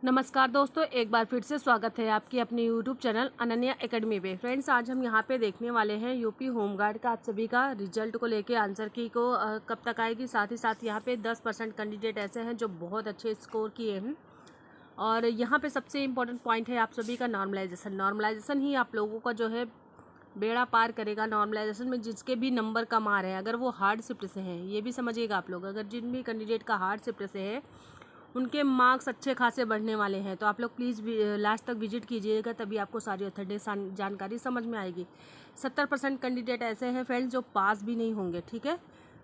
नमस्कार दोस्तों, एक बार फिर से स्वागत है आपकी अपने यूट्यूब चैनल अनन्या एकेडमी पे। फ्रेंड्स, आज हम यहाँ पे देखने वाले हैं यूपी होमगार्ड का आप सभी का रिजल्ट को लेके आंसर की को कब तक आएगी। साथ ही साथ यहाँ पे 10% कैंडिडेट ऐसे हैं जो बहुत अच्छे स्कोर किए हैं। और यहाँ पे सबसे इम्पोर्टेंट पॉइंट है आप सभी का नॉर्मलाइजेशन ही आप लोगों का जो है बेड़ा पार करेगा। नॉर्मलाइजेशन में जिसके भी नंबर कम आ रहे हैं, अगर वो हार्ड शिफ्ट से हैं, ये भी समझिएगा आप लोग, अगर जिन भी कैंडिडेट का हार्ड शिफ्ट से है उनके मार्क्स अच्छे खासे बढ़ने वाले हैं। तो आप लोग प्लीज़ लास्ट तक विजिट कीजिएगा, तभी आपको सारी ऑथेंटिक जानकारी समझ में आएगी। 70% कैंडिडेट ऐसे हैं फ्रेंड्स जो पास भी नहीं होंगे, ठीक है,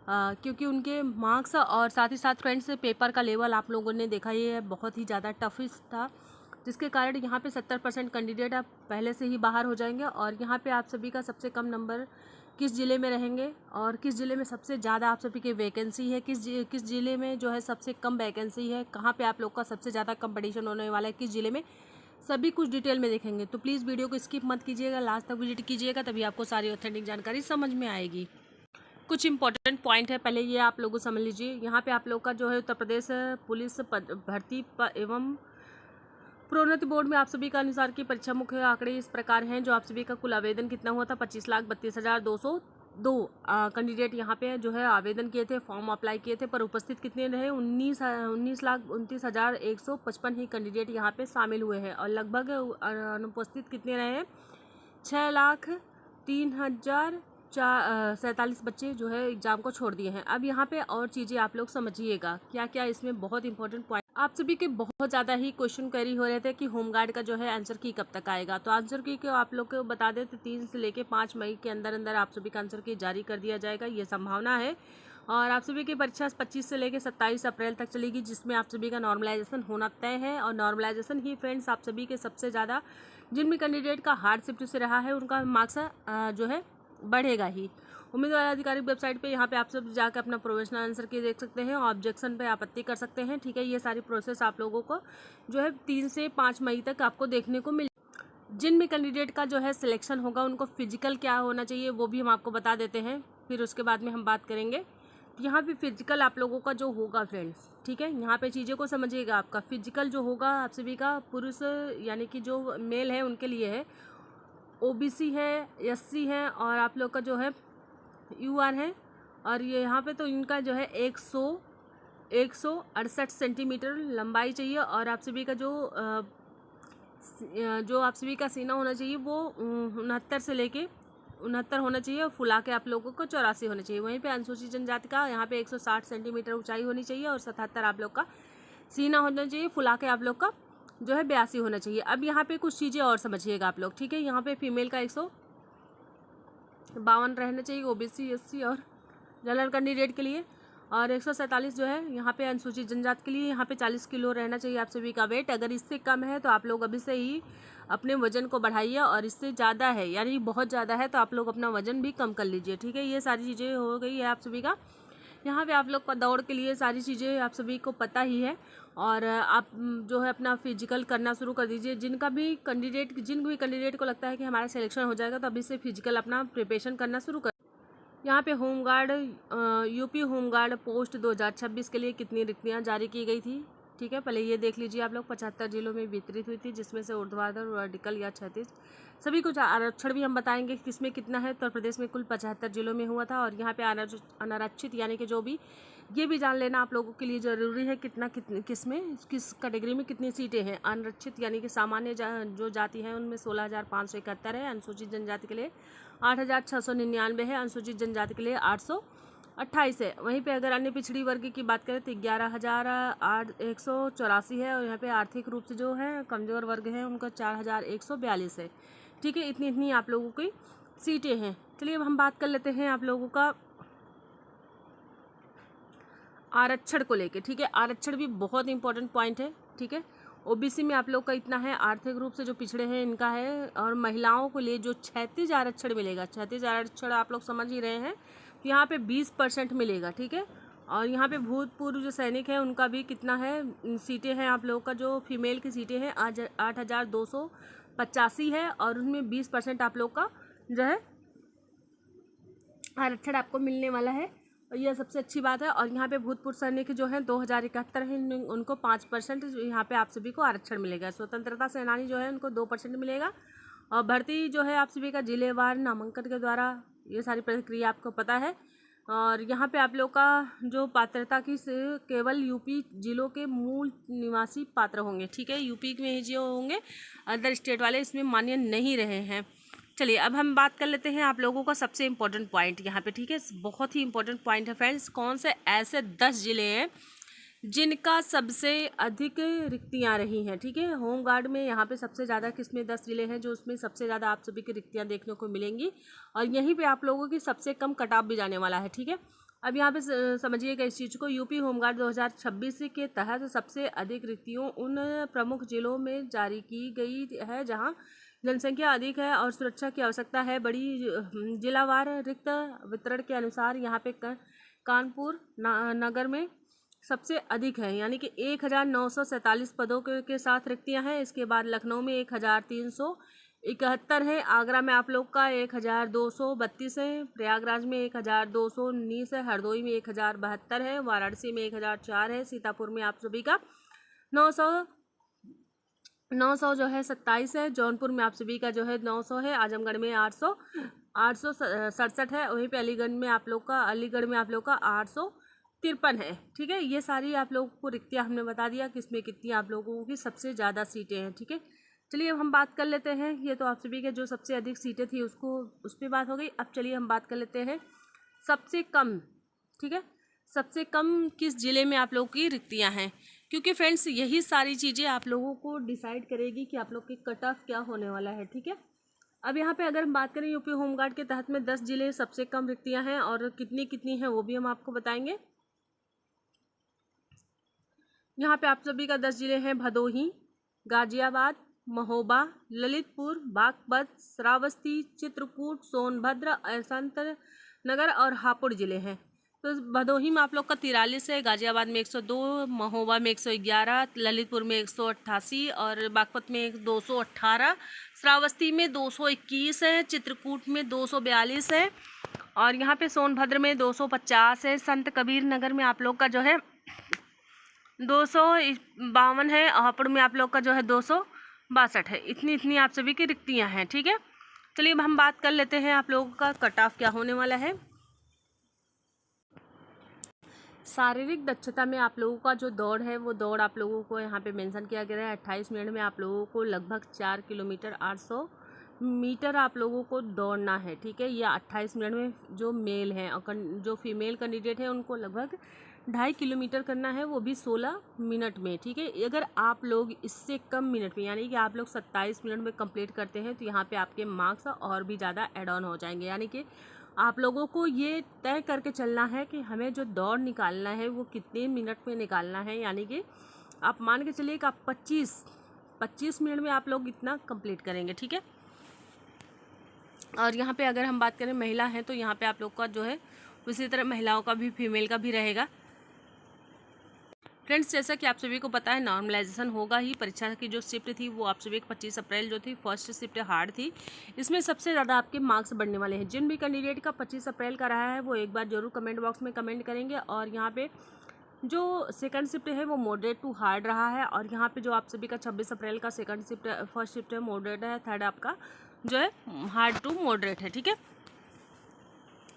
क्योंकि उनके मार्क्स और साथ ही साथ फ्रेंड्स पेपर का लेवल आप लोगों ने देखा ही है, बहुत ही ज़्यादा टफिस्ट था, जिसके कारण यहाँ पे 70% कैंडिडेट आप पहले से ही बाहर हो जाएंगे। और यहाँ पे आप सभी का सबसे कम नंबर किस ज़िले में रहेंगे और किस ज़िले में सबसे ज़्यादा आप सभी की वैकेंसी है, किस ज़िले में जो है सबसे कम वैकेंसी है, कहाँ पे आप लोग का सबसे ज़्यादा कंपटीशन होने वाला है, किस ज़िले में, सभी कुछ डिटेल में देखेंगे। तो प्लीज़ वीडियो को स्किप मत कीजिएगा, लास्ट तक विजिट कीजिएगा, तभी आपको सारी ऑथेंटिक जानकारी समझ में आएगी। कुछ इंपॉर्टेंट पॉइंट है, पहले ये आप लोगों समझ लीजिए। यहाँ पे आप लोग का जो है उत्तर प्रदेश पुलिस भर्ती एवं प्रोन्नति बोर्ड में आप सभी का अनुसार की परीक्षा मुख्य आंकड़े इस प्रकार हैं। जो आप सभी का कुल आवेदन कितना हुआ था, 25,32,202 कैंडिडेट यहाँ पे जो है आवेदन किए थे, फॉर्म अप्लाई किए थे, पर उपस्थित कितने रहे, 19,29,29,155 ही कैंडिडेट यहाँ पे शामिल हुए हैं। और लगभग अनुपस्थित कितने रहे हैं, 6,03,047 बच्चे जो है एग्जाम को छोड़ दिए हैं। अब यहाँ पे और चीज़ें आप लोग समझिएगा, क्या क्या इसमें बहुत इंपॉर्टेंट पॉइंट। आप सभी के बहुत ज़्यादा ही क्वेश्चन क्वेरी हो रहे थे कि होमगार्ड का जो है आंसर की कब तक आएगा। तो आंसर की को आप लोग को बता दें तो 3 से लेके 5 मई के अंदर अंदर आप सभी का आंसर की जारी कर दिया जाएगा, ये संभावना है। और आप सभी की परीक्षा 25 से लेकर 27 अप्रैल तक चलेगी, जिसमें आप सभी का नॉर्मलाइजेशन होना तय है। और नॉर्मलाइजेशन ही फ्रेंड्स आप सभी के सबसे ज़्यादा जिन भी कैंडिडेट का हार्ड शिफ्ट से रहा है उनका मार्क्स जो है बढ़ेगा ही। उम्मीदवार आधिकारिक वेबसाइट पे यहाँ पे आप सब जाकर अपना प्रोविजनल आंसर की देख सकते हैं, ऑब्जेक्शन पे आपत्ति कर सकते हैं, ठीक है। ये सारी प्रोसेस आप लोगों को जो है 3 से 5 मई तक आपको देखने को मिल। जिन भी कैंडिडेट का जो है सिलेक्शन होगा उनको फिजिकल क्या होना चाहिए वो भी हम आपको बता देते हैं, फिर उसके बाद में हम बात करेंगे। यहाँ पे फिजिकल आप लोगों का जो होगा फ्रेंड्स, ठीक है, यहाँ पे चीज़ें को समझिएगा। आपका फिजिकल जो होगा आप सभी का पुरुष यानी कि जो मेल है उनके लिए है, ओबीसी है, एससी है, और आप लोग का जो है यूआर है। और ये यहाँ पे तो इनका जो है 168 सेंटीमीटर लंबाई चाहिए। और आप सभी का जो आप सभी का सीना होना चाहिए वो 69 से लेके 69 होना चाहिए, और फुला के आप लोगों को 84 होना चाहिए। वहीं पे अनुसूचित जनजाति का यहाँ पे 160 सेंटीमीटर ऊंचाई होनी चाहिए, और 77 आप लोग का सीना होना चाहिए, फुला के आप लोग का जो है 82 होना चाहिए। अब यहाँ पे कुछ चीज़ें और समझिएगा आप लोग, ठीक है। यहाँ पे फीमेल का 152 रहना चाहिए ओबीसी, एससी और जनरल कैंडिडेट के लिए, और 147 जो है यहाँ पे अनुसूचित जनजाति के लिए। यहाँ पे 40 किलो रहना चाहिए आप सभी का वेट। अगर इससे कम है तो आप लोग अभी से ही अपने वजन को बढ़ाइए, और इससे ज़्यादा है यानी बहुत ज़्यादा है तो आप लोग अपना वजन भी कम कर लीजिए, ठीक है। ये सारी चीज़ें हो गई है आप सभी का। यहाँ पे आप लोग का दौड़ के लिए सारी चीज़ें आप सभी को पता ही है। और आप जो है अपना फिजिकल करना शुरू कर दीजिए। जिन भी कैंडिडेट को लगता है कि हमारा सिलेक्शन हो जाएगा तो अभी से फिजिकल अपना प्रिपरेशन करना शुरू कर। यहाँ पे होमगार्ड यूपी होमगार्ड पोस्ट 2026 के लिए कितनी रिक्तियाँ जारी की गई थी, ठीक है, पहले ये देख लीजिए आप लोग। 75 जिलों में वितरित हुई थी, जिसमें से ऊर्ध्वाधर वर्टिकल या क्षैतिज सभी कुछ आरक्षण भी हम बताएंगे किसमें कितना है। उत्तर प्रदेश में कुल 75 जिलों में हुआ था। और यहाँ पे अनारक्षित यानी कि जो भी, ये भी जान लेना आप लोगों के लिए ज़रूरी है किस कैटेगरी में कितनी सीटें हैं। अनारक्षित यानी कि सामान्य जो जाति है उनमें 16,571 है, अनुसूचित जनजाति के लिए 8,699 है, अनुसूचित जनजाति के लिए 828 है। वहीं पे अगर अन्य पिछड़ी वर्ग की बात करें तो 11,184 है, और यहाँ पे आर्थिक रूप से जो है कमज़ोर वर्ग है उनका 4,142 है, ठीक है। इतनी आप लोगों की सीटें हैं। चलिए अब हम बात कर लेते हैं आप लोगों का आरक्षण को लेके, ठीक है। आरक्षण भी बहुत इंपॉर्टेंट पॉइंट है, ठीक है। ओबीसी में आप लोग का इतना है, आर्थिक रूप से जो पिछड़े हैं इनका है। और महिलाओं को लिए जो 36 आरक्षण मिलेगा, 36 आरक्षण आप लोग समझ ही रहे हैं, तो यहाँ पे 20% मिलेगा, ठीक है। और यहाँ पे भूतपूर्व जो सैनिक है उनका भी कितना है सीटें हैं आप लोगों का, जो फीमेल की सीटें हैं 8,285 है, और उनमें 20% आप लोग का जो है आरक्षण आपको मिलने वाला है। यह सबसे अच्छी बात है। और यहाँ पे भूतपूर्व सैनिक जो हैं 2071 हैं, उनको 5% यहाँ पे आप सभी को आरक्षण मिलेगा। स्वतंत्रता सेनानी जो है उनको 2% मिलेगा। और भर्ती जो है आप सभी का जिलेवार नामांकन के द्वारा, ये सारी प्रक्रिया आपको पता है। और यहाँ पे आप लोग का जो पात्रता की केवल यूपी जिलों के मूल निवासी पात्र होंगे, ठीक है। यूपी में ही जो होंगे, अदर स्टेट वाले इसमें मान्य नहीं रहे हैं। चलिए अब हम बात कर लेते हैं आप लोगों का सबसे इम्पोर्टेंट पॉइंट यहाँ पे, ठीक है। बहुत ही इंपॉर्टेंट पॉइंट है फ्रेंड्स। कौन से ऐसे 10 जिले हैं जिनका सबसे अधिक रिक्तियाँ रही हैं, ठीक है। होमगार्ड में यहाँ पे सबसे ज़्यादा किसमें 10 जिले हैं जो उसमें सबसे ज़्यादा आप सभी की रिक्तियाँ देखने को मिलेंगी। और यहीं पे आप लोगों की सबसे कम कट ऑफ भी जाने वाला है, ठीक है। अब यहाँ पे समझिएगा इस चीज़ को। यूपी होमगार्ड 2026 के तहत सबसे अधिक रिक्तियों उन प्रमुख जिलों में जारी की गई है जहाँ जनसंख्या अधिक है और सुरक्षा की आवश्यकता है बड़ी। जिलावार रिक्त वितरण के अनुसार यहाँ पे कानपुर नगर में सबसे अधिक है, यानी कि 1947 पदों के साथ रिक्तियां हैं। इसके बाद लखनऊ में 1371 है, आगरा में आप लोग का 1232 है, प्रयागराज में 1219 है, हरदोई में 1072 है, वाराणसी में 1004 है, सीतापुर में आप सभी का 900 जो है 27 है, जौनपुर में आप सभी का जो है 900 है, आजमगढ़ में 867 है, वहीं पे अलीगढ़ में आप लोग का 853 है, ठीक है। ये सारी आप लोगों को रिक्तियाँ हमने बता दिया कि इसमें कितनी आप लोगों की सबसे ज़्यादा सीटें हैं, ठीक है। चलिए अब हम बात कर लेते हैं, ये तो आप सभी के जो सबसे अधिक सीटें थी उस पर बात हो गई। अब चलिए हम बात कर लेते हैं सबसे कम, ठीक है। सबसे कम किस ज़िले में आप लोगों की रिक्तियाँ हैं, क्योंकि फ्रेंड्स यही सारी चीज़ें आप लोगों को डिसाइड करेगी कि आप लोग की कट ऑफ क्या होने वाला है, ठीक है। अब यहाँ पे अगर हम बात करें यूपी होमगार्ड के तहत में 10 जिले सबसे कम रिक्तियाँ हैं और कितनी कितनी हैं वो भी हम आपको बताएंगे। यहाँ पे आप सभी का 10 जिले हैं भदोही, गाजियाबाद, महोबा, ललितपुर, बागपत, श्रावस्ती, चित्रकूट, सोनभद्र, अयसंत नगर और हापुड़ जिले हैं। तो भदोही में आप लोग का 43 है, गाजियाबाद में 102, महोबा में 111, ललितपुर में 188 और बागपत में 218, श्रावस्ती में 221 है, चित्रकूट में 242 है और यहाँ पे सोनभद्र में 250 है, संत कबीर नगर में आप लोग का जो है 252 है, हापुड़ में आप लोग का जो है 262 है। इतनी आप सभी की रिक्तियाँ हैं, ठीक है। चलिए अब हम बात कर लेते हैं आप लोगों का कट ऑफ क्या होने वाला है। शारीरिक दक्षता में आप लोगों का जो दौड़ है वो दौड़ आप लोगों को यहाँ पे मेंशन किया गया है। 28 मिनट में आप लोगों को लगभग 4 किलोमीटर 800 मीटर आप लोगों को दौड़ना है, ठीक है। या 28 मिनट में जो मेल हैं और जो फीमेल कैंडिडेट है उनको लगभग 2.5 किलोमीटर करना है, वो भी 16 मिनट में, ठीक है। अगर आप लोग इससे कम मिनट में यानी कि आप लोग 27 मिनट में कंप्लीट करते हैं तो यहाँ पे आपके मार्क्स और भी ज़्यादा एड ऑन हो जाएंगे। यानी कि आप लोगों को ये तय करके चलना है कि हमें जो दौड़ निकालना है वो कितने मिनट में निकालना है। यानी कि आप मान के चलिए कि आप 25 मिनट में आप लोग इतना कंप्लीट करेंगे, ठीक है। और यहाँ पे अगर हम बात करें महिला हैं तो यहाँ पे आप लोग का जो है उसी तरह महिलाओं का भी फीमेल का भी रहेगा। फ्रेंड्स जैसा कि आप सभी को पता है नॉर्मलाइजेशन होगा ही। परीक्षा की जो शिफ्ट थी वो आप सभी को 25 अप्रैल जो थी फर्स्ट शिफ्ट हार्ड थी, इसमें सबसे ज़्यादा आपके मार्क्स बढ़ने वाले हैं। जिन भी कैंडिडेट का 25 अप्रैल का रहा है वो एक बार जरूर कमेंट बॉक्स में कमेंट करेंगे। और यहाँ पे जो सेकंड शिफ्ट है वो मॉडरेट टू हार्ड रहा है और यहाँ पे जो आप सभी का 26 अप्रैल का सेकंड शिफ्ट फर्स्ट शिफ्ट है मॉडरेट है, थर्ड आपका जो है हार्ड टू मॉडरेट है, ठीक है।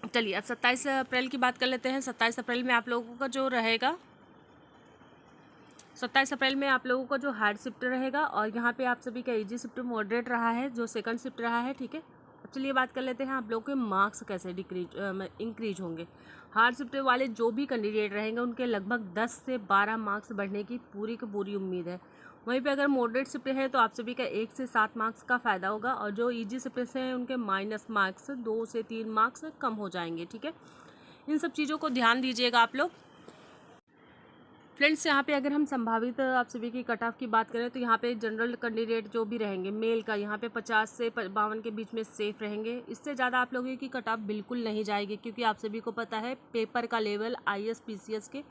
चलिए अब 27 अप्रैल की बात कर लेते हैं। 27 अप्रैल में आप लोगों का जो रहेगा 27 अप्रैल में आप लोगों का जो हार्ड शिफ्ट रहेगा और यहाँ पे आप सभी का इजी शिफ्ट मॉडरेट रहा है जो सेकंड शिफ्ट रहा है, ठीक है। अब चलिए बात कर लेते हैं आप लोगों के मार्क्स कैसे इंक्रीज होंगे। हार्ड शिफ्ट वाले जो भी कैंडिडेट रहेंगे उनके लगभग 10 से 12 मार्क्स बढ़ने की पूरी उम्मीद है। वहीं पे अगर मॉडरेट शिफ्ट है तो आप सभी का 1 से 7 मार्क्स का फ़ायदा होगा और जो ईजी शिफ्ट से हैं उनके माइनस मार्क्स 2 से 3 मार्क्स कम हो जाएंगे, ठीक है। इन सब चीज़ों को ध्यान दीजिएगा आप लोग। फ्रेंड्स यहाँ पे अगर हम संभावित आप सभी की कट ऑफ की बात करें तो यहाँ पे जनरल कैंडिडेट जो भी रहेंगे मेल का यहाँ पे 50 से 52 के बीच में सेफ रहेंगे। इससे ज़्यादा आप लोगों की कट ऑफ बिल्कुल नहीं जाएगी क्योंकि आप सभी को पता है पेपर का लेवल IAS PCS के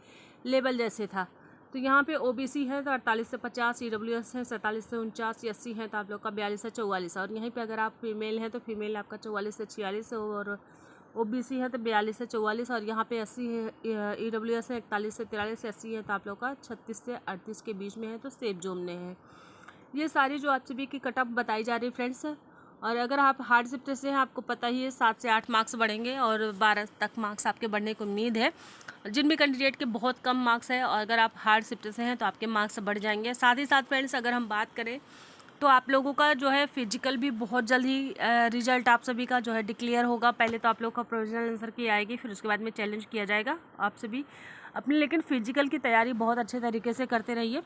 लेवल जैसे था। तो यहाँ पे OBC है तो 48 से 50, EWS है 47 से 49, SC है तो आप लोग का 42 से 44 और यहीं पर अगर आप फीमेल हैं तो फीमेल आपका 44 से 46 और ओबीसी है तो 42 से 44, और यहाँ पे 80 है, ईडब्ल्यूएस है 41 से 43, एससी है तो आप लोग का 36 से 38 के बीच में है, तो सेफ जोन में है। ये सारी जो आप सभी की कट ऑफ बताई जा रही है फ्रेंड्स। और अगर आप हार्ड शिफ्ट से हैं, आपको पता ही है 7 से 8 मार्क्स बढ़ेंगे और 12 तक मार्क्स आपके बढ़ने की उम्मीद है। जिन भी कैंडिडेट के बहुत कम मार्क्स है, और अगर आप हार्ड शिफ्ट से हैं तो आपके मार्क्स बढ़ जाएंगे। साथ ही साथ फ्रेंड्स, अगर हम बात करें तो आप लोगों का जो है फिजिकल भी बहुत जल्द ही रिजल्ट आप सभी का जो है डिक्लेयर होगा। पहले तो आप लोग का प्रोविजनल आंसर की आएगी, फिर उसके बाद में चैलेंज किया जाएगा आप सभी अपनी। लेकिन फिजिकल की तैयारी बहुत अच्छे तरीके से करते रहिए।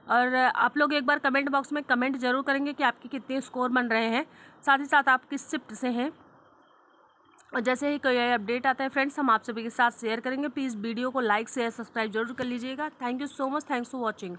और आप लोग एक बार कमेंट बॉक्स में कमेंट जरूर करेंगे कि आपके कितने स्कोर बन रहे हैं, साथ ही साथ आप किस शिफ्ट से हैं। और जैसे ही कोई अपडेट आता है फ्रेंड्स, हम आप सभी के साथ शेयर करेंगे। प्लीज़ वीडियो को लाइक शेयर सब्सक्राइब जरूर कर लीजिएगा। Thank you so much, thanks for watching.